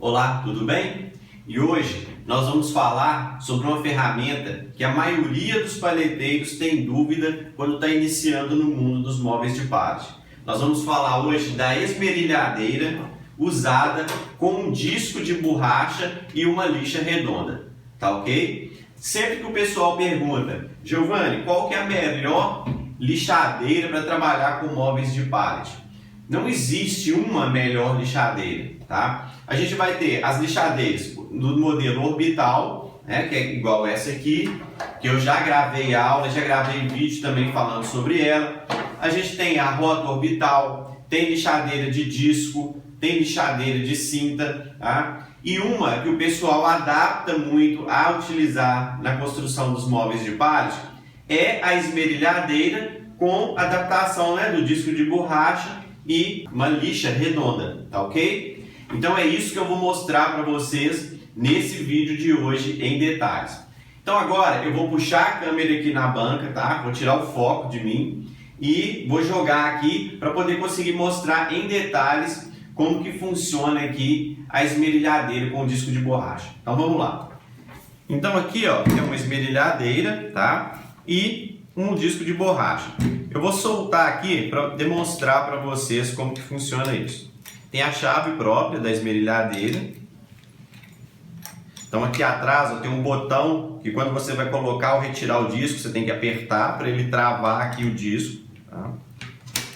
Olá, tudo bem? E hoje nós vamos falar sobre uma ferramenta que a maioria dos palheteiros tem dúvida quando está iniciando no mundo dos móveis de pallet. Nós vamos falar hoje da esmerilhadeira usada com um disco de borracha e uma lixa redonda, tá ok? Sempre que o pessoal pergunta, Giovanni, qual que é a melhor lixadeira para trabalhar com móveis de pallet? Não existe uma melhor lixadeira, tá? A gente vai ter as lixadeiras do modelo orbital, né, que é igual essa aqui, que eu já gravei aula, já gravei vídeo também falando sobre ela. A gente tem a rota orbital, tem lixadeira de disco, tem lixadeira de cinta, tá? E uma que o pessoal adapta muito a utilizar na construção dos móveis de pallet é a esmerilhadeira com adaptação, né, do disco de borracha e uma lixa redonda, tá ok? Então é isso que eu vou mostrar para vocês nesse vídeo de hoje em detalhes. Então agora eu vou puxar a câmera aqui na banca, tá? Vou tirar o foco de mim e vou jogar aqui para poder conseguir mostrar em detalhes como que funciona aqui a esmerilhadeira com o disco de borracha. Então vamos lá. Então aqui, ó, é uma esmerilhadeira, tá? E um disco de borracha. Eu vou soltar aqui para demonstrar para vocês como que funciona isso. Tem a chave própria da esmerilhadeira. Então aqui atrás ó, tem um botão que quando você vai colocar ou retirar o disco, você tem que apertar para ele travar aqui o disco. Tá?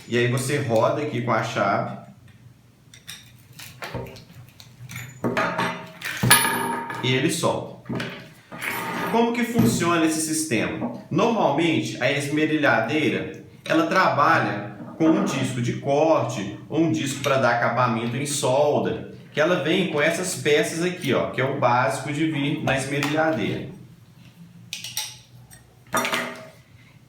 E aí você roda aqui com a chave. E ele solta. Como que funciona esse sistema? Normalmente a esmerilhadeira ela trabalha com um disco de corte ou um disco para dar acabamento em solda, que ela vem com essas peças aqui, ó, que é o básico de vir na esmerilhadeira.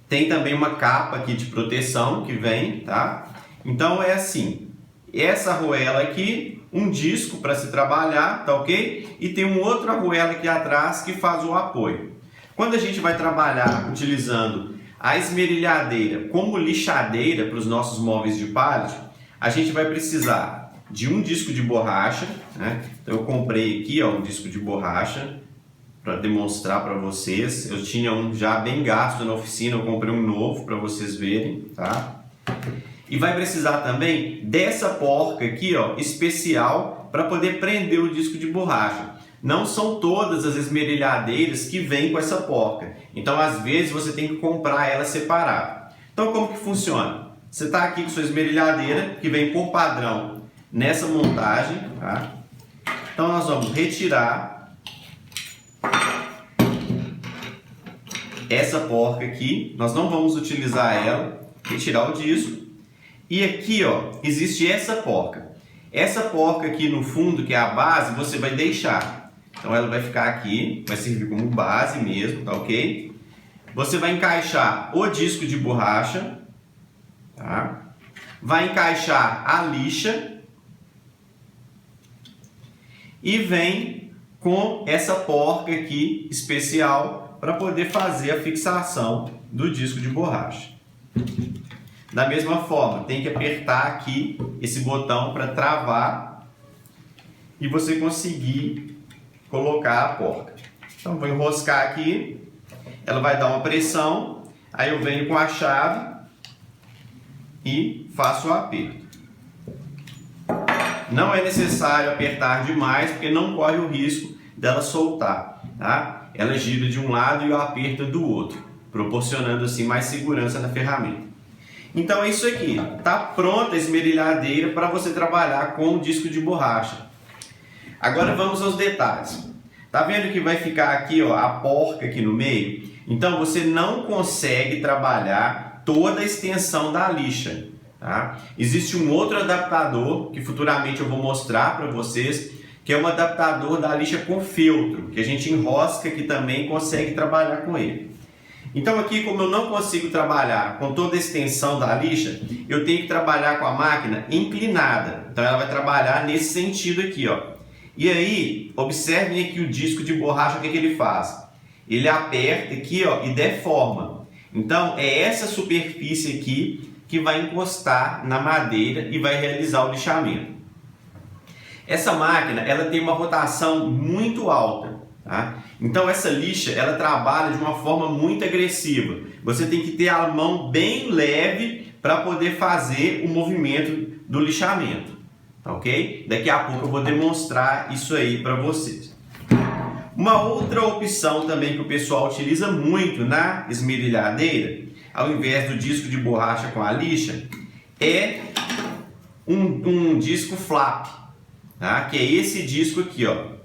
Tem também uma capa aqui de proteção que vem, tá? Então é assim, essa arruela aqui, um disco para se trabalhar, tá ok? E tem um outro arruela aqui atrás que faz o apoio. Quando a gente vai trabalhar utilizando a esmerilhadeira como lixadeira para os nossos móveis de pallet, a gente vai precisar de um disco de borracha, né? Então eu comprei aqui ó, um disco de borracha para demonstrar para vocês. Eu tinha um já bem gasto na oficina, eu comprei um novo para vocês verem, tá? E vai precisar também dessa porca aqui, ó, especial para poder prender o disco de borracha. Não são todas as esmerilhadeiras que vêm com essa porca. Então, às vezes, você tem que comprar ela separada. Então, como que funciona? Você está aqui com sua esmerilhadeira, que vem por padrão nessa montagem, tá? Então, nós vamos retirar essa porca aqui. Nós não vamos utilizar ela. Retirar o disco. E aqui, ó, existe essa porca. Essa porca aqui no fundo, que é a base, você vai deixar. Então ela vai ficar aqui, vai servir como base mesmo, tá ok? Você vai encaixar o disco de borracha, tá? Vai encaixar a lixa e vem com essa porca aqui especial para poder fazer a fixação do disco de borracha. Da mesma forma, tem que apertar aqui esse botão para travar e você conseguir colocar a porca. Então vou enroscar aqui, ela vai dar uma pressão, aí eu venho com a chave e faço o aperto. Não é necessário apertar demais, porque não corre o risco dela soltar, tá? Ela gira de um lado e eu aperto do outro, proporcionando assim mais segurança na ferramenta. Então é isso aqui, tá pronta a esmerilhadeira para você trabalhar com o disco de borracha. Agora vamos aos detalhes. Tá vendo que vai ficar aqui ó, a porca aqui no meio? Então você não consegue trabalhar toda a extensão da lixa. Tá? Existe um outro adaptador que futuramente eu vou mostrar para vocês, que é um adaptador da lixa com feltro, que a gente enrosca aqui também e consegue trabalhar com ele. Então aqui, como eu não consigo trabalhar com toda a extensão da lixa, eu tenho que trabalhar com a máquina inclinada. Então ela vai trabalhar nesse sentido aqui, ó. E aí, observem aqui o disco de borracha, o que ele faz? Ele aperta aqui, ó, e deforma. Então é essa superfície aqui que vai encostar na madeira e vai realizar o lixamento. Essa máquina ela tem uma rotação muito alta, tá? Então essa lixa ela trabalha de uma forma muito agressiva. Você tem que ter a mão bem leve para poder fazer o movimento do lixamento, tá ok? Daqui a pouco eu vou demonstrar isso aí para vocês. Uma outra opção também que o pessoal utiliza muito na esmerilhadeira, ao invés do disco de borracha com a lixa, é um disco flap, tá? Que é esse disco aqui, ó.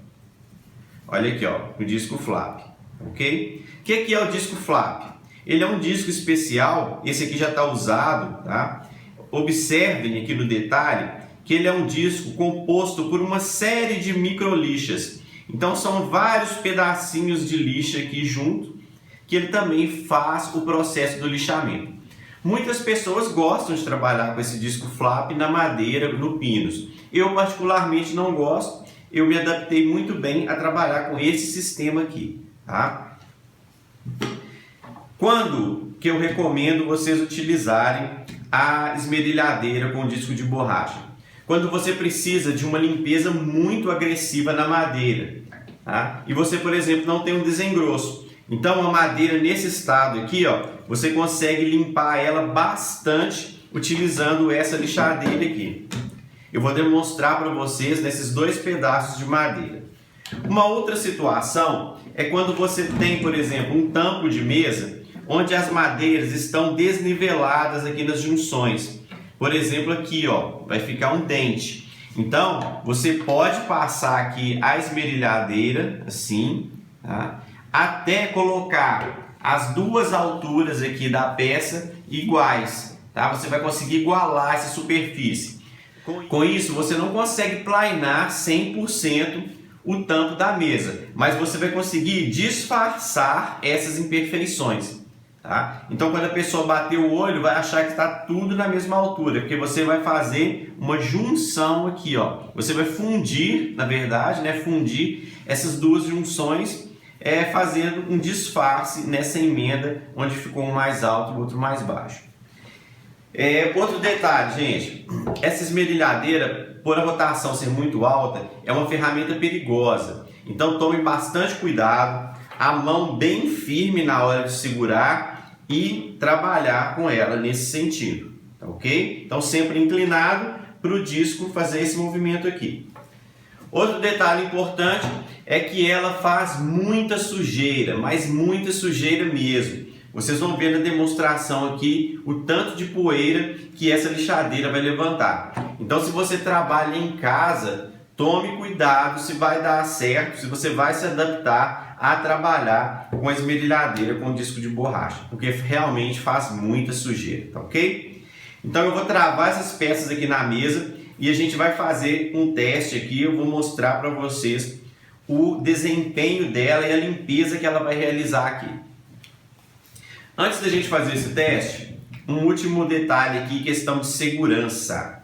Olha aqui, ó, o disco flap, ok? O que é o disco flap? Ele é um disco especial, esse aqui já está usado, tá? Observem aqui no detalhe que ele é um disco composto por uma série de micro lixas. Então são vários pedacinhos de lixa aqui junto, que ele também faz o processo do lixamento. Muitas pessoas gostam de trabalhar com esse disco flap na madeira, no pinus. Eu particularmente não gosto, eu me adaptei muito bem a trabalhar com esse sistema aqui, tá? Quando que eu recomendo vocês utilizarem a esmerilhadeira com disco de borracha? Quando você precisa de uma limpeza muito agressiva na madeira, tá? E você, por exemplo, não tem um desengrosso. Então a madeira nesse estado aqui, ó, você consegue limpar ela bastante utilizando essa lixadeira aqui. Eu vou demonstrar para vocês nesses dois pedaços de madeira. Uma outra situação é quando você tem, por exemplo, um tampo de mesa onde as madeiras estão desniveladas aqui nas junções. Por exemplo, aqui, ó, vai ficar um dente. Então, você pode passar aqui a esmerilhadeira, assim, tá? Até colocar as duas alturas aqui da peça iguais, tá? Você vai conseguir igualar essa superfície. Com isso, você não consegue planar 100% o tampo da mesa, mas você vai conseguir disfarçar essas imperfeições, tá? Então, quando a pessoa bater o olho, vai achar que está tudo na mesma altura, porque você vai fazer uma junção aqui, ó. Você vai fundir, na verdade, né? Fundir essas duas junções, fazendo um disfarce nessa emenda, onde ficou um mais alto e o outro mais baixo. Outro detalhe, gente, essa esmerilhadeira, por a rotação ser muito alta, é uma ferramenta perigosa. Então tome bastante cuidado, a mão bem firme na hora de segurar e trabalhar com ela nesse sentido, tá ok? Então sempre inclinado para o disco fazer esse movimento aqui. Outro detalhe importante é que ela faz muita sujeira, mas muita sujeira mesmo. Vocês vão ver na demonstração aqui o tanto de poeira que essa lixadeira vai levantar. Então, se você trabalha em casa, tome cuidado se vai dar certo, se você vai se adaptar a trabalhar com a esmerilhadeira com disco de borracha, porque realmente faz muita sujeira, tá ok? Então, eu vou travar essas peças aqui na mesa e a gente vai fazer um teste aqui. Eu vou mostrar para vocês o desempenho dela e a limpeza que ela vai realizar aqui. Antes da gente fazer esse teste, um último detalhe aqui, questão de segurança.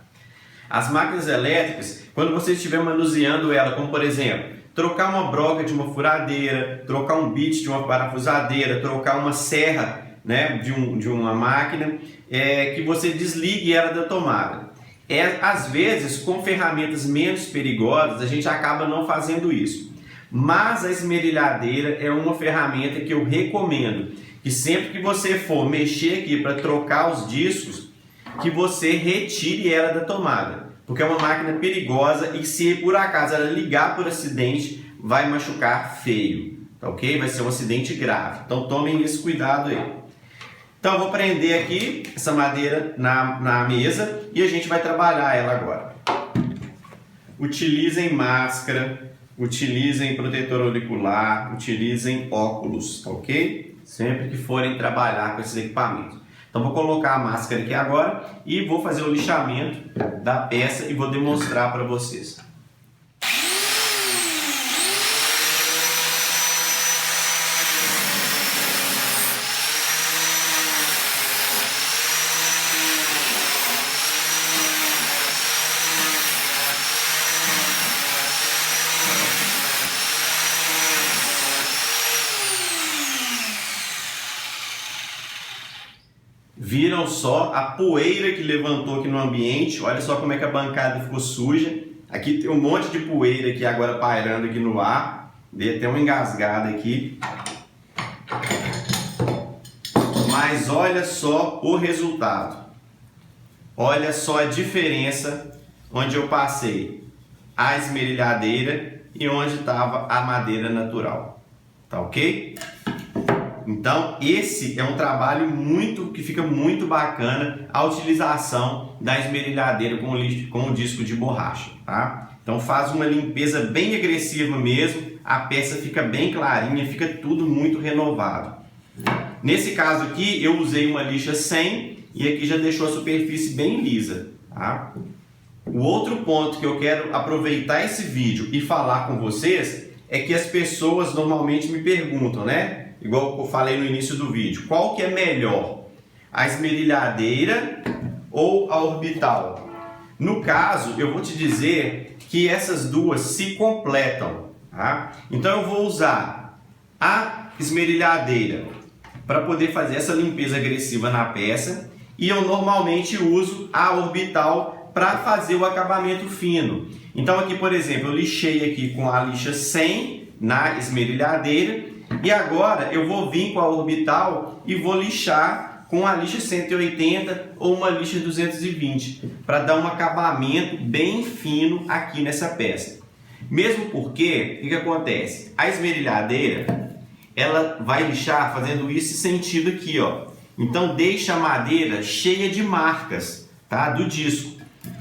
As máquinas elétricas, quando você estiver manuseando ela, como por exemplo, trocar uma broca de uma furadeira, trocar um bit de uma parafusadeira, trocar uma serra, né, de uma máquina, que você desligue ela da tomada. Às vezes, com ferramentas menos perigosas, a gente acaba não fazendo isso. Mas a esmerilhadeira é uma ferramenta que eu recomendo, que sempre que você for mexer aqui para trocar os discos, que você retire ela da tomada, porque é uma máquina perigosa e se por acaso ela ligar por acidente, vai machucar feio, tá ok? Vai ser um acidente grave, então tomem esse cuidado aí. Então eu vou prender aqui essa madeira na mesa e a gente vai trabalhar ela agora. Utilizem máscara, utilizem protetor auricular, utilizem óculos, tá ok? Sempre que forem trabalhar com esses equipamentos. Então vou colocar a máscara aqui agora e vou fazer o lixamento da peça e vou demonstrar para vocês. Viram só a poeira que levantou aqui no ambiente? Olha só como é que a bancada ficou suja. Aqui tem um monte de poeira aqui agora pairando aqui no ar. Dei até uma engasgada aqui. Mas olha só o resultado. Olha só a diferença onde eu passei a esmerilhadeira e onde estava a madeira natural. Tá ok? Então, esse é um trabalho que fica muito bacana, a utilização da esmerilhadeira com o disco de borracha, tá? Então faz uma limpeza bem agressiva mesmo, a peça fica bem clarinha, fica tudo muito renovado. Nesse caso aqui, eu usei uma lixa 100 e aqui já deixou a superfície bem lisa, tá? O outro ponto que eu quero aproveitar esse vídeo e falar com vocês é que as pessoas normalmente me perguntam, né? Igual eu falei no início do vídeo, qual que é melhor? A esmerilhadeira ou a orbital? No caso, eu vou te dizer que essas duas se completam, tá? Então eu vou usar a esmerilhadeira para poder fazer essa limpeza agressiva na peça e eu normalmente uso a orbital para fazer o acabamento fino. Então aqui, por exemplo, eu lixei aqui com a lixa 100 na esmerilhadeira e agora eu vou vir com a orbital e vou lixar com a lixa 180 ou uma lixa 220 para dar um acabamento bem fino aqui nessa peça. Mesmo porque, o que acontece? A esmerilhadeira, ela vai lixar fazendo esse sentido aqui, ó. Então deixa a madeira cheia de marcas, tá? Do disco.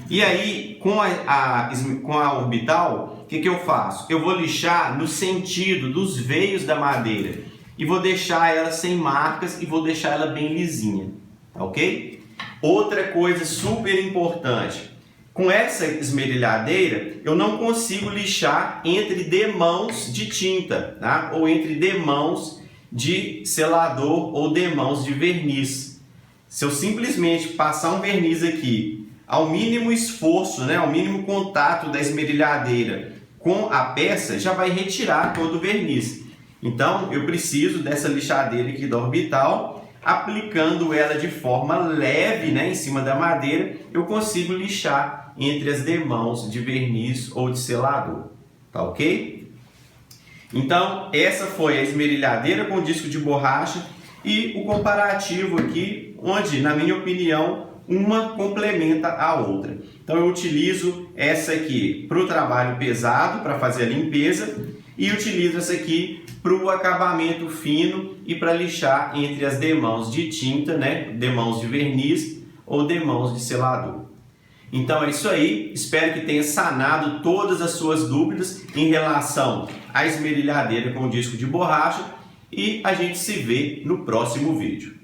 E aí, com a orbital, o que eu faço? Eu vou lixar no sentido dos veios da madeira e vou deixar ela sem marcas e vou deixar ela bem lisinha, tá ok? Outra coisa super importante, com essa esmerilhadeira eu não consigo lixar entre demãos de tinta, tá? Ou entre demãos de selador ou demãos de verniz. Se eu simplesmente passar um verniz aqui, ao mínimo esforço, né, ao mínimo contato da esmerilhadeira com a peça, já vai retirar todo o verniz. Então, eu preciso dessa lixadeira aqui da orbital, aplicando ela de forma leve, né, em cima da madeira, eu consigo lixar entre as demãos de verniz ou de selador. Tá ok? Então, essa foi a esmerilhadeira com disco de borracha e o comparativo aqui, onde, na minha opinião, uma complementa a outra. Então eu utilizo essa aqui para o trabalho pesado, para fazer a limpeza, e utilizo essa aqui para o acabamento fino e para lixar entre as demãos de tinta, né? Demãos de verniz ou demãos de selador. Então é isso aí, espero que tenha sanado todas as suas dúvidas em relação à esmerilhadeira com disco de borracha e a gente se vê no próximo vídeo.